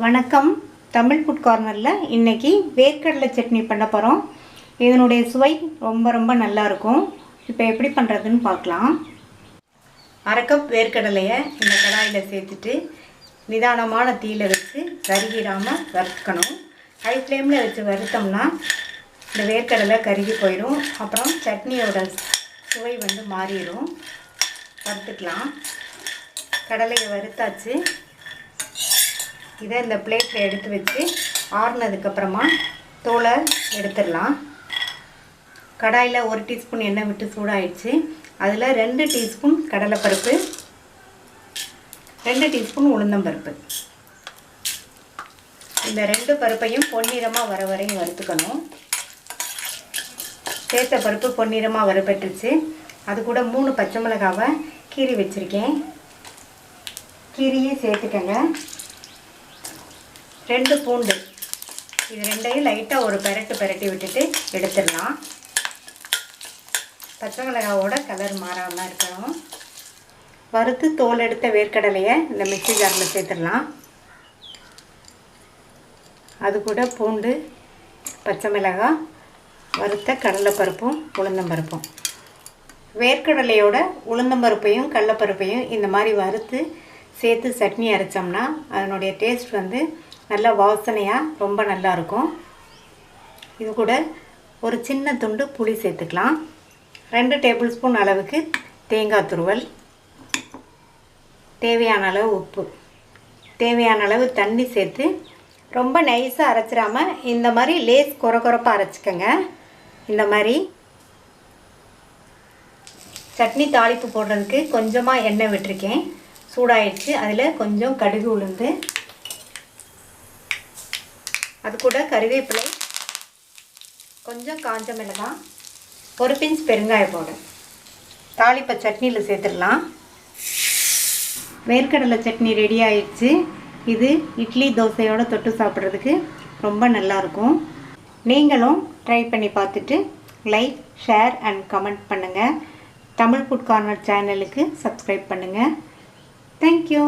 வணக்கம். தமிழ் ஃபுட் கார்னரில் இன்றைக்கி வேர்க்கடலை சட்னி பண்ண போகிறோம். இதனுடைய சுவை ரொம்ப ரொம்ப நல்லாயிருக்கும். இப்போ எப்படி பண்ணுறதுன்னு பார்க்கலாம். அரை கப் வேர்க்கடலையை இந்த கடாயில் சேர்த்துட்டு நிதானமான தீயில் வச்சு கருகிடாமல் வறுக்கணும். ஹை ஃப்ளேமில் வச்சு வறுத்தோம்னா இந்த வேர்க்கடலை கருகி போயிடும். அப்புறம் சட்னியோட சுவை மாறிடும். வறுத்துக்கலாம். கடலையை வறுத்தாச்சு. இதை இந்த பிளேட்டில் எடுத்து வச்சு ஆறுனதுக்கப்புறமா தோலை எடுத்துடலாம். கடாயில் 1 டீஸ்பூன் எண்ணெய் விட்டு சூடாயிடுச்சு. அதில் 2 டீஸ்பூன் கடலைப்பருப்பு, 2 டீஸ்பூன் உளுந்தம்பருப்பு, இந்த 2 பருப்பையும் பொன்னிறமாக வர வரையும் வறுத்துக்கணும். சேர்த்த பருப்பு பொன்னிறமாக வறுபட்டுருச்சு. அது கூட 3 பச்சை மிளகாவை கீறி வச்சுருக்கேன். கீரியே சேர்த்துக்கங்க. 2 பூண்டு, இது ரெண்டையும் லைட்டாக ஒரு பெரட்டி விட்டுட்டு எடுத்துடலாம். பச்சை மிளகாவோட கலர் மாறாமல் இருக்கணும். வறுத்து தோல் எடுத்த வேர்க்கடலையை இந்த மிக்ஸி ஜாரில் சேர்த்துடலாம். அது கூட பூண்டு, பச்சை மிளகாய், வறுத்த கடலைப்பருப்பும் உளுந்தம்பருப்பும். வேர்க்கடலையோட உளுந்தம்பருப்பையும் கடலைப்பருப்பையும் இந்த மாதிரி வறுத்து சேர்த்து சட்னி அரைச்சோம்னா அதனுடைய டேஸ்ட் நல்லா வாசனையாக ரொம்ப நல்லாயிருக்கும். இது கூட ஒரு சின்ன துண்டு புளி சேர்த்துக்கலாம். 2 டேபிள் ஸ்பூன் அளவுக்கு தேங்காய் துருவல், தேவையான அளவு உப்பு, தேவையான அளவு தண்ணி சேர்த்து ரொம்ப நைஸாக அரைச்சிடாமல் இந்த மாதிரி லேஸ் கொரப்பாக அரைச்சிக்கங்க. இந்த மாதிரி சட்னி தாளிப்பு போடுறதுக்கு கொஞ்சமாக எண்ணெய் விட்டுருக்கேன். சூடாயிடுச்சு. அதில் கொஞ்சம் கடுகு உளுந்து, அது கூட கறிவேப்பிலை, கொஞ்சம் காஞ்ச மிளகாய், ஒரு பிஞ்ச் பெருங்காய பவுடர் தாளிப்பை சட்னியில் சேர்த்துடலாம். வேர்க்கடலை சட்னி ரெடி ஆயிடுச்சு. இது இட்லி தோசையோடு தொட்டு சாப்பிட்றதுக்கு ரொம்ப நல்லாயிருக்கும். நீங்களும் ட்ரை பண்ணி பார்த்துட்டு லைக், ஷேர் அண்ட் கமெண்ட் பண்ணுங்கள். தமிழ் ஃபுட் கார்னர் சேனலுக்கு சப்ஸ்கிரைப் பண்ணுங்கள். தேங்க்யூ.